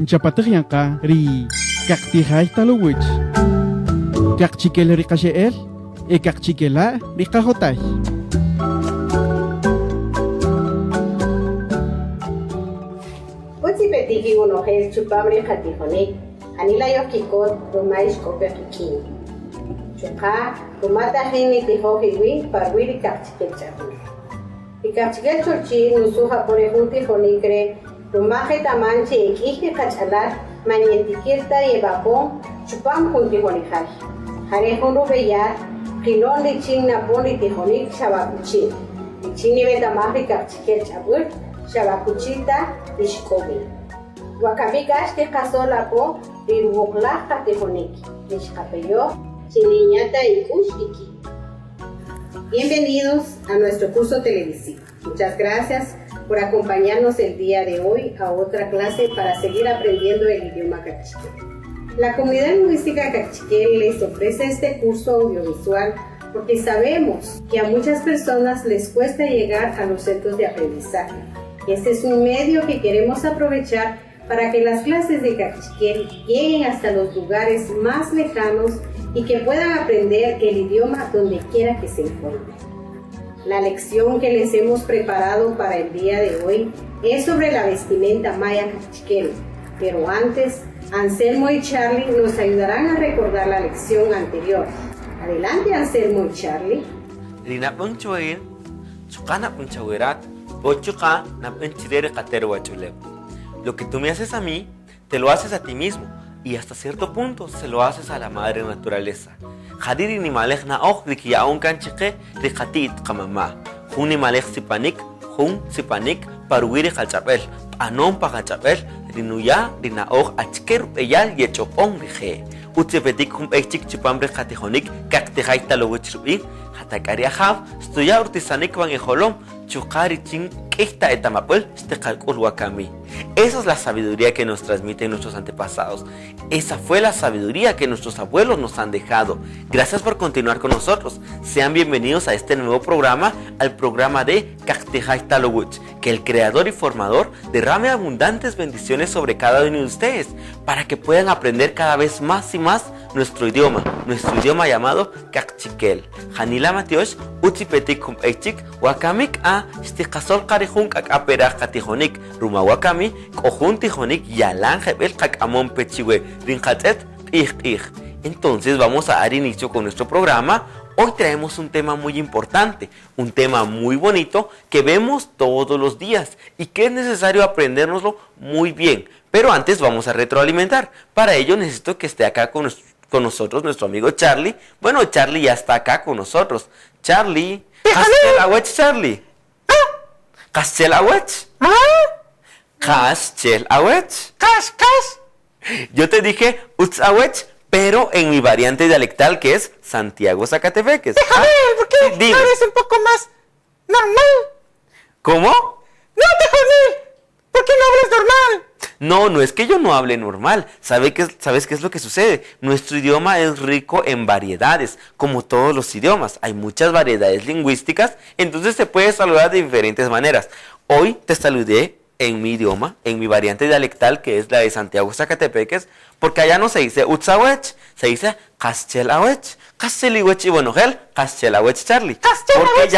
Chapatagyanka ri kaktihay talowich. Kakchikel ri kasheel, kakchikela ri kahotay. Utsi petiki unojes chupamri katijonik, anilayo kikot rumaish kopekikin. Chuka, rumata hini tijojiwi parwiri kakchikel chapul. Ikachkel chorchi nusuja por ejunti jonikre, rumaje tamanche ekije kachalar, mañetikirta y evapón, chupam junti jonijaj. Jarejun rubeyar, pilón de chin napon y tijonik shabakuchin. Ichini betamaje kakchikel chapul, shabakuchita ishkobi. Wakabikash te casola po, riruokla tijonik. Nishkapeyo, chiniñata y kushtiki. Bienvenidos a nuestro curso televisivo. Muchas gracias por acompañarnos el día de hoy a otra clase para seguir aprendiendo el idioma cachiquel. La comunidad lingüística cachiquel les ofrece este curso audiovisual porque sabemos que a muchas personas les cuesta llegar a los centros de aprendizaje. Este es un medio que queremos aprovechar para que las clases de cachiquel lleguen hasta los lugares más lejanos y que puedan aprender el idioma donde quiera que se encuentren. La lección que les hemos preparado para el día de hoy es sobre la vestimenta maya cachiquel, pero antes, Anselmo y Charlie nos ayudarán a recordar la lección anterior. Adelante, Anselmo y Charlie. Lo que tú me haces a mí, te lo haces a ti mismo. Y hasta cierto punto se lo haces a la madre naturaleza. Hadiri ni malech na och de que aún canchique de hatit kamama. Hun ni malech sipanik, hun sipanik paruiri hachapel. Anon pa hachapel, rinuya rina och achker eyal yechopon dije. Utsepetik hum echik chupambre hatijonik kaktejaita lo wichrubi. Hatakaria hav, stoya urtisanik van ejolom. Chukari chin esta etamapel stekalkul wakami. Esa es la sabiduría que nos transmiten nuestros antepasados. Esa fue la sabiduría que nuestros abuelos nos han dejado. Gracias por continuar con nosotros. Sean bienvenidos a este nuevo programa, al programa de Kaktejai Talowich. Que el creador y formador derrame abundantes bendiciones sobre cada uno de ustedes para que puedan aprender cada vez más y más nuestro idioma llamado Kakchikel. Hanila Matiosh, Uchipetik Echik, Wakamik a Stikasol Karihunk Akapera Katijonik, Ruma Wakami, Kohun Tijonik, Yalan Hebel Kakamon Pechiwe, Rinhatet, Ich. Entonces vamos a dar inicio con nuestro programa. Hoy traemos un tema muy importante, un tema muy bonito que vemos todos los días y que es necesario aprendérnoslo muy bien. Pero antes vamos a retroalimentar. Para ello necesito que esté acá con nosotros nuestro amigo Charlie. Bueno, Charlie ya está acá con nosotros. Charlie. Kaschelawech, Charlie. Kaschelawech. Kaschelawech. Yo te dije Utzawech, pero en mi variante dialectal que es Santiago Zacatepeques. Déjame, ¿por qué no eres un poco más normal? ¿Cómo? No, Tejonil, ¿por qué no hablas normal? No es que yo no hable normal. ¿Sabes qué es lo que sucede? Nuestro idioma es rico en variedades, como todos los idiomas. Hay muchas variedades lingüísticas, entonces se puede saludar de diferentes maneras. Hoy te saludé en mi idioma, en mi variante dialectal, que es la de Santiago Zacatepeques, porque allá no se dice Utzawech, se dice Kaschelawech, Kascheliwech y Bonogel, Kaschelawech, Charlie. Porque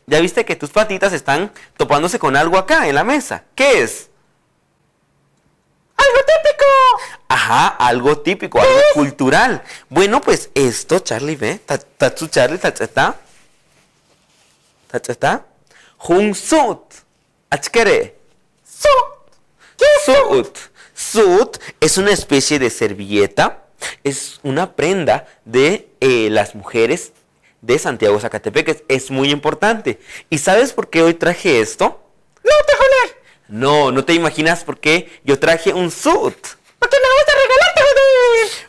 ya viste que tus patitas están topándose con algo acá en la mesa. ¿Qué es? ¡Algo típico! Ajá, algo típico, algo cultural. Bueno, pues esto, Charlie, ve, tatsu Charlie, tacheta, Hunsut, achkere. Sut es una especie de servilleta, es una prenda de las mujeres de Santiago Zacatepeques, es muy importante. ¿Y sabes por qué hoy traje esto? ¡No, Tejonel! No te imaginas por qué yo traje un sut. ¿Por qué me lo vas a regalar,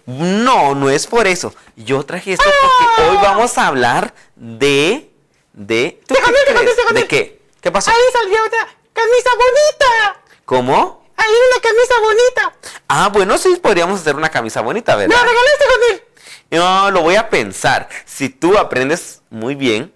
Tejonel? No es por eso. Yo traje esto porque hoy vamos a hablar de... ¿Tú Tejonel, qué crees? Tejonel. ¿De qué? ¿Qué pasó? Ahí salió una camisa bonita. ¿Cómo? Ahí una camisa bonita. Ah, bueno, sí, podríamos hacer una camisa bonita, ¿verdad? ¿Me la regalaste, Tejonel? No, lo voy a pensar. Si tú aprendes muy bien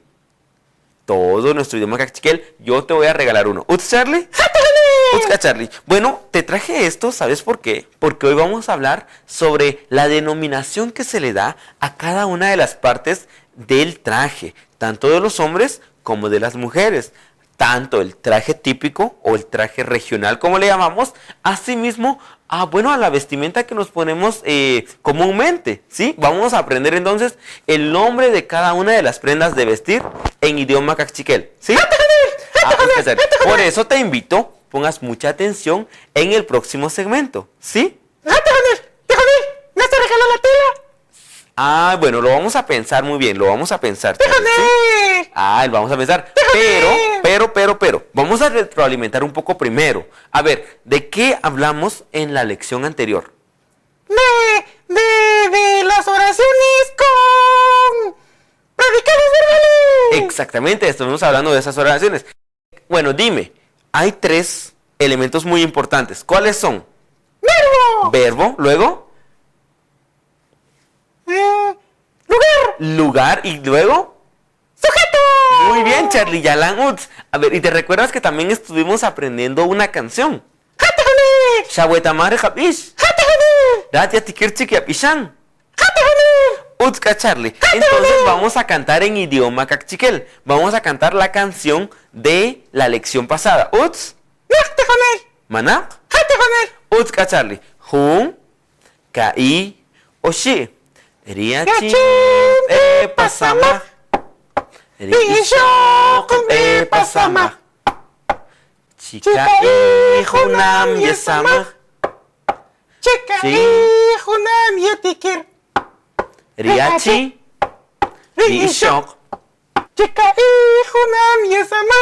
todo nuestro idioma cachiquel, yo te voy a regalar uno. ¿Uts, Charlie? ¡Ja, Tejonel! Utsca Charlie. Bueno, te traje esto, ¿sabes por qué? Porque hoy vamos a hablar sobre la denominación que se le da a cada una de las partes del traje, tanto de los hombres como de las mujeres. Tanto el traje típico o el traje regional, como le llamamos, asimismo a la vestimenta que nos ponemos comúnmente, ¿sí? Vamos a aprender entonces el nombre de cada una de las prendas de vestir en idioma cachiquel, ¿sí? Por eso te invito, pongas mucha atención en el próximo segmento, ¿sí? ¿No se regaló la tela? Bueno, lo vamos a pensar muy bien, lo vamos a pensar, Charlie, ¿sí? Lo vamos a pensar, pero, vamos a retroalimentar un poco primero. A ver, ¿de qué hablamos en la lección anterior? De las oraciones con predicados verbales. Exactamente, estuvimos hablando de esas oraciones. Bueno, dime, hay 3 elementos muy importantes. ¿Cuáles son? Verbo, luego. Lugar y luego. ¡Sujeto! Muy bien, Charlie Yalan Uts. A ver, ¿y te recuerdas que también estuvimos aprendiendo una canción? Shawetamare Hapish. Ratia Tikirchik Yapishan. Utsca Charlie. Entonces vamos a cantar en idioma cachiquel. Vamos a cantar la canción de la lección pasada. Uts. Manak. Utsca Charlie. Hun. Kai. Oshi. Riachi. Pasama. Rishok pasama. Chica Junam Yesama. Junam Yetikir. Riachi. Rishok. Junam Yesama.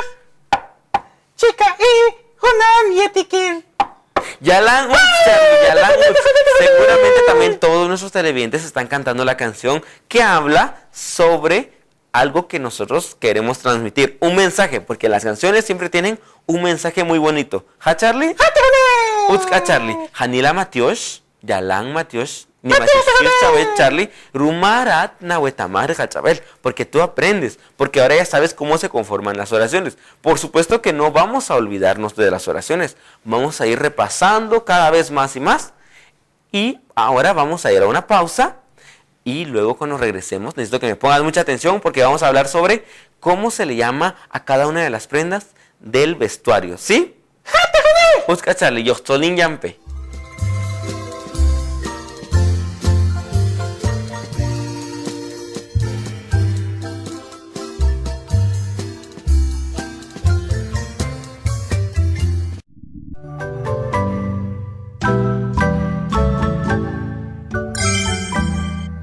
Junam Yetikir. Yalan Uts, Charlie, Yalan Uts. Seguramente también todos nuestros televidentes están cantando la canción que habla sobre algo que nosotros queremos transmitir, un mensaje, porque las canciones siempre tienen un mensaje muy bonito. ¿Ja, Charlie? Utsca Charlie. Hanila Matiosh, Yalan Matiosh, ni Matiosh Chabel, Charlie, Rumarat Nahuetamar Chabel, porque tú aprendes, porque ahora ya sabes cómo se conforman las oraciones. Por supuesto que no vamos a olvidarnos de las oraciones, vamos a ir repasando cada vez más y más, y ahora vamos a ir a una pausa. Y luego cuando regresemos, necesito que me pongas mucha atención porque vamos a hablar sobre cómo se le llama a cada una de las prendas del vestuario, ¿sí? Utsca Charlie, Yochtolin Yampe.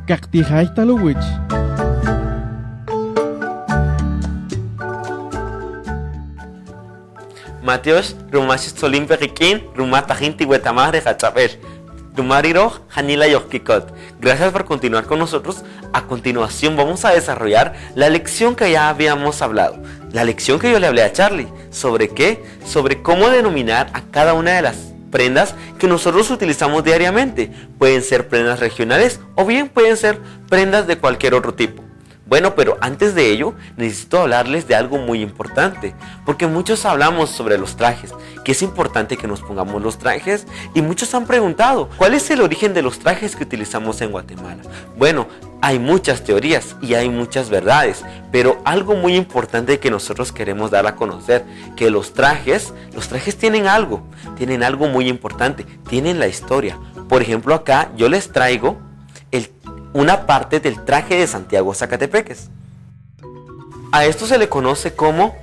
Cactijay Talowich. Mateos, Rumashis Solim Periquín, Rumatajinti Huetamar de Hachapel. Rumariro, Hanila Yokkikot. Gracias por continuar con nosotros. A continuación vamos a desarrollar la lección que ya habíamos hablado. La lección que yo le hablé a Charlie. ¿Sobre qué? Sobre cómo denominar a cada una de las prendas que nosotros utilizamos diariamente. Pueden ser prendas regionales o bien pueden ser prendas de cualquier otro tipo. Bueno, pero antes de ello necesito hablarles de algo muy importante, porque muchos hablamos sobre los trajes, que es importante que nos pongamos los trajes, y muchos han preguntado, ¿cuál es el origen de los trajes que utilizamos en Guatemala? Bueno, hay muchas teorías y hay muchas verdades, pero algo muy importante que nosotros queremos dar a conocer, que los trajes tienen algo muy importante, tienen la historia. Por ejemplo, acá yo les traigo una parte del traje de Santiago Zacatepeques. A esto se le conoce como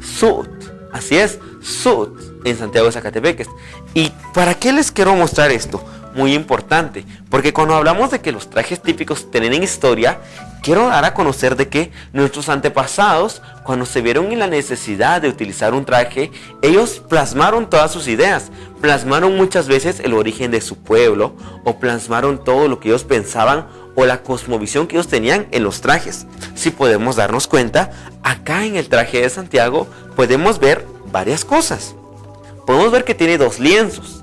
sut, así es, sut en Santiago Zacatepeques. ¿Y para qué les quiero mostrar esto? Muy importante, porque cuando hablamos de que los trajes típicos tienen historia, quiero dar a conocer de que nuestros antepasados, cuando se vieron en la necesidad de utilizar un traje, ellos plasmaron todas sus ideas, plasmaron muchas veces el origen de su pueblo, o plasmaron todo lo que ellos pensaban, o la cosmovisión que ellos tenían en los trajes. Si podemos darnos cuenta, acá en el traje de Santiago podemos ver varias cosas. Podemos ver que tiene 2 lienzos.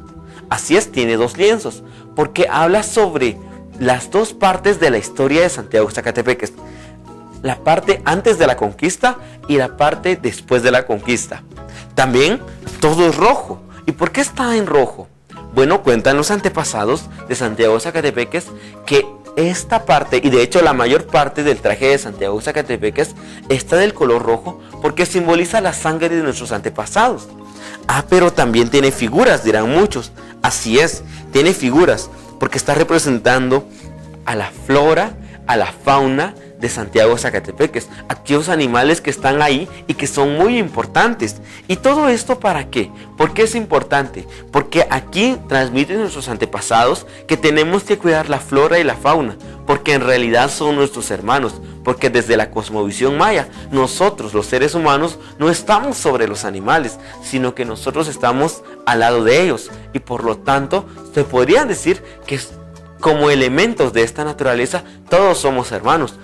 Así es, tiene 2 lienzos, porque habla sobre las 2 partes de la historia de Santiago Zacatepeques. La parte antes de la conquista y la parte después de la conquista. También todo es rojo. ¿Y por qué está en rojo? Bueno, cuentan los antepasados de Santiago Zacatepeques que esta parte, y de hecho la mayor parte del traje de Santiago Zacatepeques está del color rojo porque simboliza la sangre de nuestros antepasados. Pero también tiene figuras, dirán muchos. Así es, tiene figuras porque está representando a la flora, a la fauna de Santiago Zacatepeques, aquellos animales que están ahí y que son muy importantes. ¿Y todo esto para qué? ¿Por qué es importante? Porque aquí transmiten nuestros antepasados que tenemos que cuidar la flora y la fauna, porque en realidad son nuestros hermanos, porque desde la cosmovisión maya, nosotros los seres humanos no estamos sobre los animales, sino que nosotros estamos al lado de ellos, y por lo tanto se podría decir que como elementos de esta naturaleza, todos somos hermanos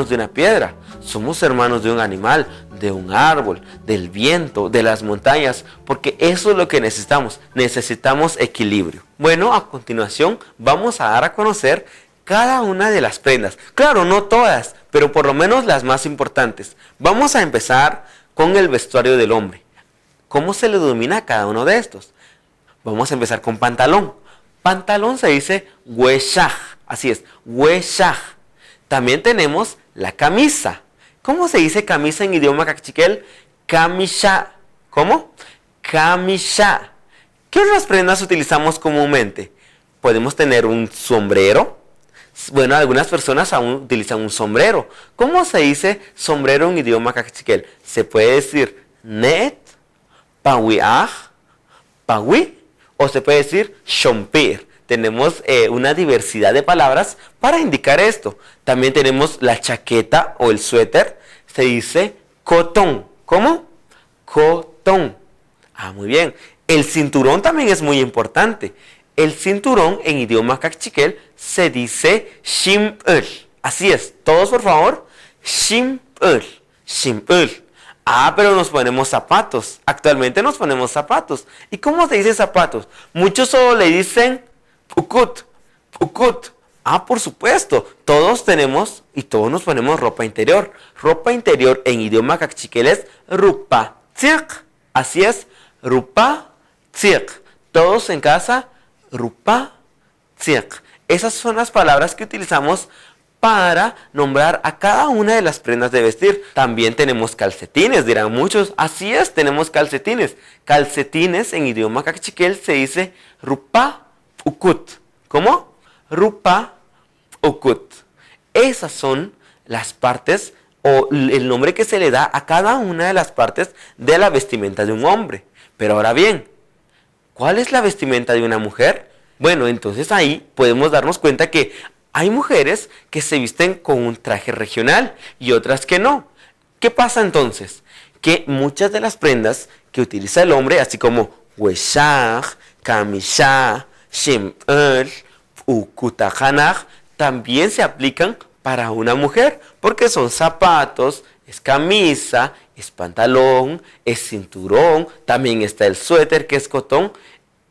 de una piedra, somos hermanos de un animal, de un árbol, del viento, de las montañas, porque eso es lo que necesitamos equilibrio. Bueno, a continuación vamos a dar a conocer cada una de las prendas, claro, no todas, pero por lo menos las más importantes. Vamos a empezar con el vestuario del hombre. ¿Cómo se le denomina a cada uno de estos? Vamos a empezar con pantalón. Pantalón se dice hueshaj, así es, hueshaj. También tenemos la camisa. ¿Cómo se dice camisa en idioma cachiquel? Camisha. ¿Cómo? Camisha. ¿Qué otras prendas utilizamos comúnmente? Podemos tener un sombrero. Bueno, algunas personas aún utilizan un sombrero. ¿Cómo se dice sombrero en idioma cachiquel? Se puede decir net, pawiaj, pawi, o se puede decir chompir. Tenemos una diversidad de palabras para indicar esto. También tenemos la chaqueta o el suéter. Se dice cotón. ¿Cómo? Cotón. Muy bien. El cinturón también es muy importante. El cinturón en idioma cachiquel se dice shimpul. Así es. Todos por favor. Shimpul. Shimpul. Pero nos ponemos zapatos. Actualmente nos ponemos zapatos. ¿Y cómo se dice zapatos? Muchos solo le dicen ukut. Ukut. Por supuesto. Todos tenemos y todos nos ponemos ropa interior. Ropa interior en idioma cachiquel es rupa tzik. Así es. Rupa tzik. Todos en casa, rupa tzik. Esas son las palabras que utilizamos para nombrar a cada una de las prendas de vestir. También tenemos calcetines, dirán muchos. Así es, tenemos calcetines. Calcetines en idioma cachiquel se dice rupa ukut. ¿Cómo? Rupa ukut. Esas son las partes o el nombre que se le da a cada una de las partes de la vestimenta de un hombre. Pero ahora bien, ¿cuál es la vestimenta de una mujer? Bueno, entonces ahí podemos darnos cuenta que hay mujeres que se visten con un traje regional y otras que no. ¿Qué pasa entonces? Que muchas de las prendas que utiliza el hombre, así como hueshaj, camisha, shimpul, ukutajanaj, también se aplican para una mujer, porque son zapatos, es camisa, es pantalón, es cinturón, también está el suéter que es cotón.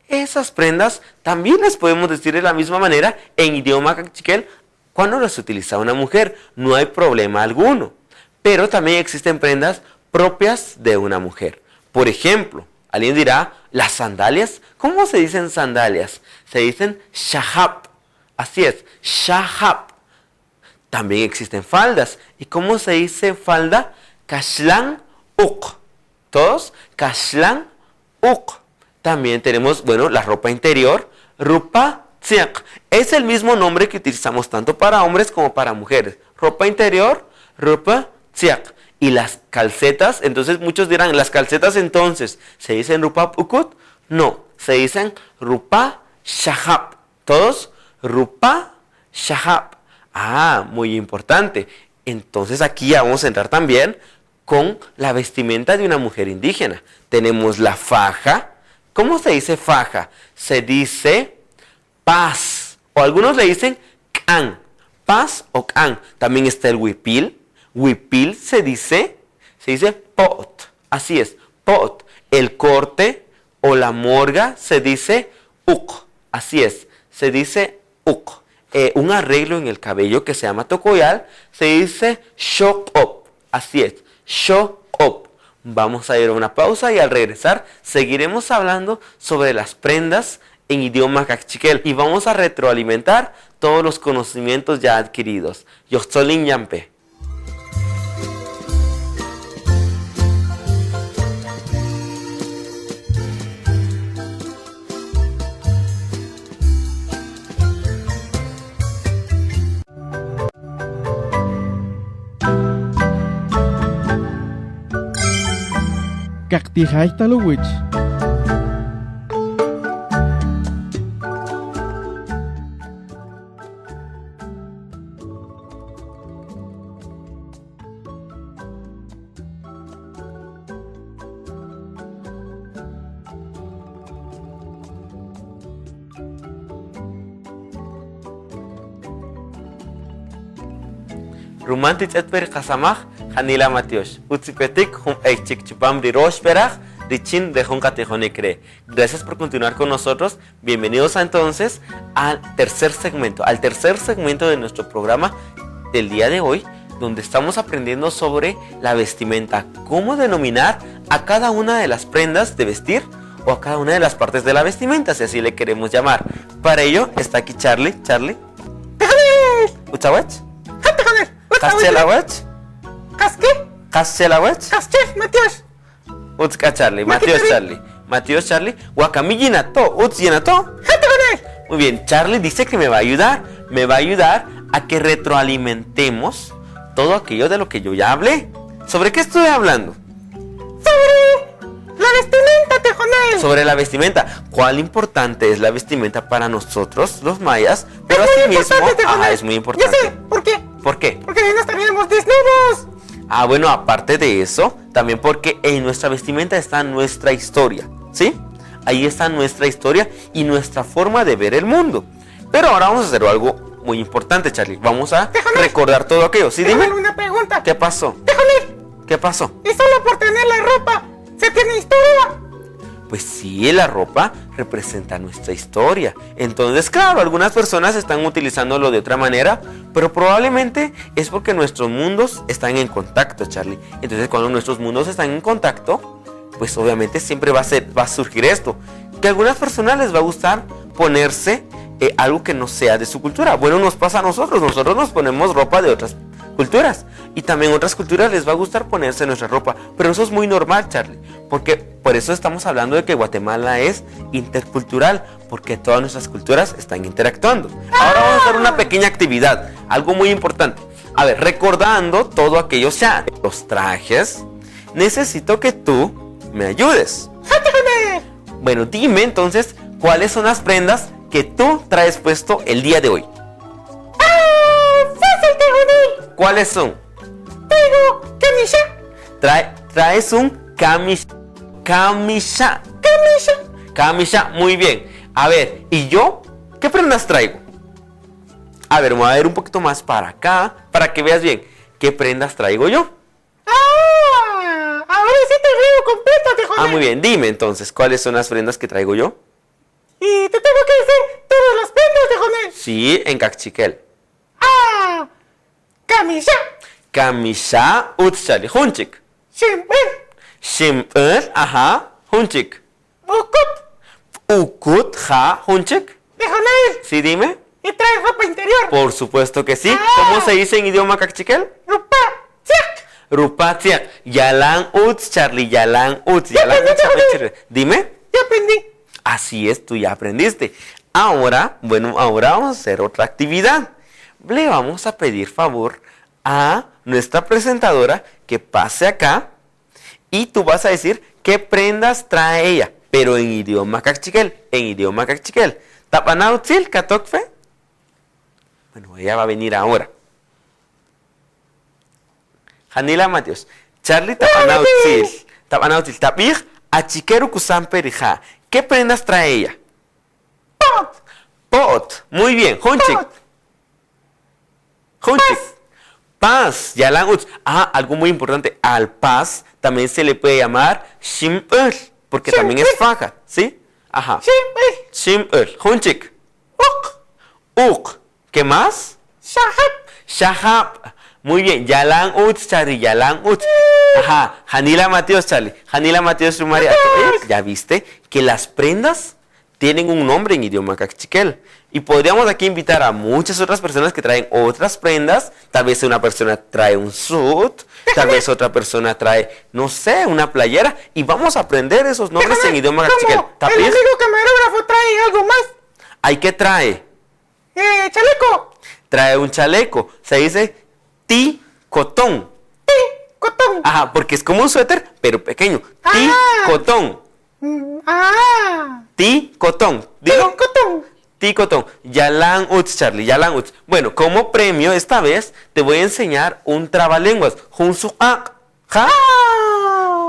Esas prendas también las podemos decir de la misma manera en idioma cachiquel cuando las utiliza una mujer. No hay problema alguno. Pero también existen prendas propias de una mujer. Por ejemplo, alguien dirá, las sandalias. ¿Cómo se dicen sandalias? Se dicen shahab. Así es, shahab. También existen faldas. ¿Y cómo se dice falda? Kashlan uk. ¿Todos? Kashlan uk. También tenemos, la ropa interior, rupa tzik. Es el mismo nombre que utilizamos tanto para hombres como para mujeres. Ropa interior, rupa tzik. Y las calcetas, entonces muchos dirán, ¿las calcetas entonces se dicen rupa ukut? No, se dicen rupa shahab. ¿Todos? Rupa shahab. Muy importante. Entonces aquí ya vamos a entrar también con la vestimenta de una mujer indígena. Tenemos la faja. ¿Cómo se dice faja? Se dice paz. O algunos le dicen can. Paz o can. También está el huipil. Huipil se dice pot. Así es, pot. El corte o la morga se dice uk. Así es, se dice uk. Un arreglo en el cabello que se llama tocoyal se dice shok op. Así es, shok op. Vamos a ir a una pausa y al regresar seguiremos hablando sobre las prendas en idioma cachiquel y vamos a retroalimentar todos los conocimientos ya adquiridos. Yoxolin Yampe. Cactijay Talowich. Romantic etper kasamach Hanila Matios. Utzipetik hum eichik chupam rirosh perach richin de Jonkatejone. Gracias por continuar con nosotros. Bienvenidos entonces al tercer segmento de nuestro programa del día de hoy, donde estamos aprendiendo sobre la vestimenta, cómo denominar a cada una de las prendas de vestir o a cada una de las partes de la vestimenta, si así le queremos llamar. Para ello está aquí Charlie. ¿Uchawach? ¿Caschelawach? ¿Casqué? ¿Caschelawach? ¿Casché, Matías? Utzka Charlie, Matías Charlie, Guacamille Nato, Utz Yenato. Muy bien, Charlie dice que me va a ayudar a que retroalimentemos todo aquello de lo que yo ya hablé. ¿Sobre qué estoy hablando? La vestimenta, Tejonel. Sobre la vestimenta. ¿Cuál importante es la vestimenta para nosotros, los mayas? Pero Es muy asimismo, importante, Tejonel. es muy importante. Ya sé, ¿por qué? ¿Por qué? Porque ahí no estaríamos desnudos. Bueno, aparte de eso, también porque en nuestra vestimenta está nuestra historia, ¿sí? Ahí está nuestra historia y nuestra forma de ver el mundo. Pero ahora vamos a hacer algo muy importante, Charlie. Vamos a recordar todo aquello. ¿Sí, dime? Déjame una pregunta. ¿Qué pasó? Tejonel, ¿Qué pasó? ¿y solo por tener la ropa se tiene historia? Pues sí, la ropa representa nuestra historia. Entonces, claro, algunas personas están utilizándolo de otra manera, pero probablemente es porque nuestros mundos están en contacto, Charlie. Entonces, cuando nuestros mundos están en contacto, pues obviamente siempre va a surgir esto. Que a algunas personas les va a gustar ponerse algo que no sea de su cultura. Bueno, nos pasa a nosotros nos ponemos ropa de otras culturas. Y también otras culturas les va a gustar ponerse nuestra ropa. Pero eso es muy normal, Charlie. Porque por eso estamos hablando de que Guatemala es intercultural. Porque todas nuestras culturas están interactuando. Ahora vamos a hacer una pequeña actividad. Algo muy importante. A ver, recordando todo aquello, o sea, los trajes, necesito que tú me ayudes. Bueno, dime entonces, ¿cuáles son las prendas que tú traes puesto el día de hoy? ¡Fácil, Tejonel! ¿Cuáles son? Traigo camisa. Traes un camisa. Muy bien. A ver, ¿y yo? ¿Qué prendas traigo? A ver, voy a ver un poquito más para acá, para que veas bien. ¿Qué prendas traigo yo? Ahora sí te veo completo, Tejonel. Muy bien. Dime entonces, ¿cuáles son las prendas que traigo yo? Y te tengo que decir todas las prendas, Tejonel. Sí, en cachiquel. Camisa. Camisa utshali hunchik. Shimpel, hunchik. Ukut, hunchik. Tejonel. Sí, dime. ¿Y traes ropa interior? Por supuesto que sí. ¿Cómo se dice en idioma cachiquel? Rupatsiak. Yalan uts, Charlie, yalan uts. Dime. Ya aprendí. Así es, tú ya aprendiste. Ahora vamos a hacer otra actividad. Le vamos a pedir favor a nuestra presentadora que pase acá y tú vas a decir qué prendas trae ella, pero en idioma cachiquel. ¿Tapanautzil, katokfe? Bueno, ella va a venir ahora. Hanila Matios. Charlie tapanautzil. Tapij, achikeru kusan perija. ¿Qué prendas trae ella? Pot. Muy bien. Hunchik. Paz. Yalan uts. Algo muy importante. Al paz también se le puede llamar shimpel, porque también es faja, ¿sí? Shimpel. Hunchik. Uk. ¿Qué más? Shahab. Muy bien, Yalan Uts, Charlie, Yalan Uts. Ajá, Janila Mateos, Charlie. Janila Mateos, María. ¿Ya viste que las prendas tienen un nombre en idioma cachiquel? Y podríamos aquí invitar a muchas otras personas que traen otras prendas. Tal vez una persona trae un suit, tal vez otra persona trae, no sé, una playera. Y vamos a aprender esos nombres en idioma cachiquel. El amigo camarógrafo trae algo más. ¿Hay qué trae? Chaleco. Trae un chaleco. Se dice ti cotón. Cotón. Ajá, porque es como un suéter, pero pequeño. Ti cotón. Ti cotón. Dilo. Cotón. Ti cotón. Yalan uts, Charlie. Yalan uts. Bueno, como premio esta vez te voy a enseñar un trabalenguas. Junsuak. ¿Ja?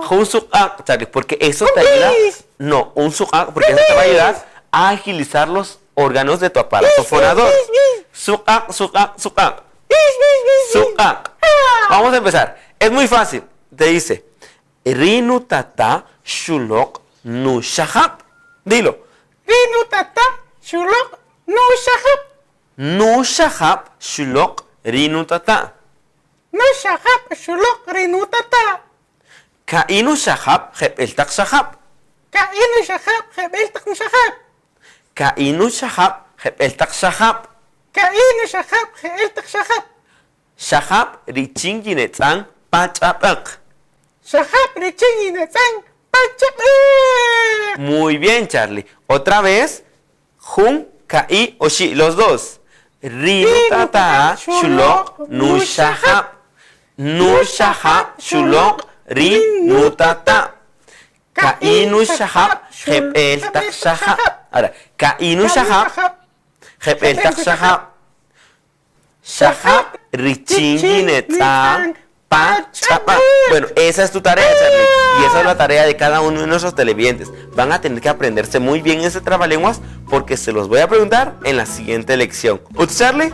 Junsuak, Charlie, porque eso te ayuda. No, un suak, porque eso te va a ayudar a agilizar los órganos de tu aparato fonador. Suak, suak, suak. Suak. Vamos a empezar. Es muy fácil. Te dice Rinu tata shulok nu shahab. Dilo. Rinu tata shulok nu shahab. Nu shahab shulok rinu tata. Nu shahab shulok rinu tata. Kainu shahab hebel tak shahab. Kainu shahab hebel tak shahab. Kainu shahab hebel tak shahab. Kainu shahab hebel tak shahab. Shahab riching ginetsang pachapek. Shahab riching ginetsang pachapek. Muy bien, Charlie. Otra vez. Jun, kai, oshi. Los dos. Rinu tata shulok nu shahab. Nu shahab shulok rinu tata. Kainu shahab hebel tak shahab. Ahora, kainu shahab hebel tak shahab. Shahab richinginetsang pachapa. Bueno, esa es tu tarea, Charlie. Y esa es la tarea de cada uno de nuestros televidentes. Van a tener que aprenderse muy bien ese trabalenguas porque se los voy a preguntar en la siguiente lección. ¿Uts, Charlie?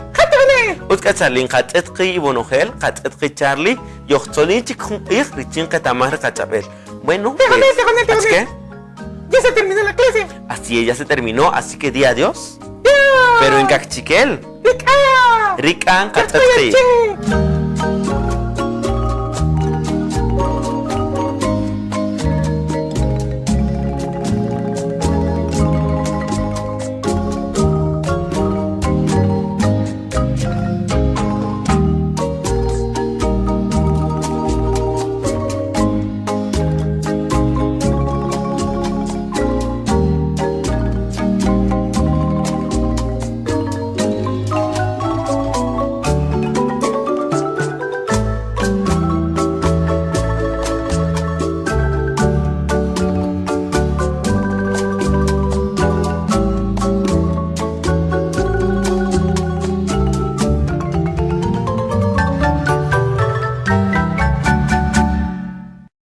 Uts, Charlie. Kachetki ibonogel, kachetki Charlie. Yochtzoni chikhun ich richin katamar kachapel. Bueno, ¿así qué? Ya se terminó la clase. Así ella se terminó, así que di adiós. Pero en cachiquel. Rica. Rican, kachetki.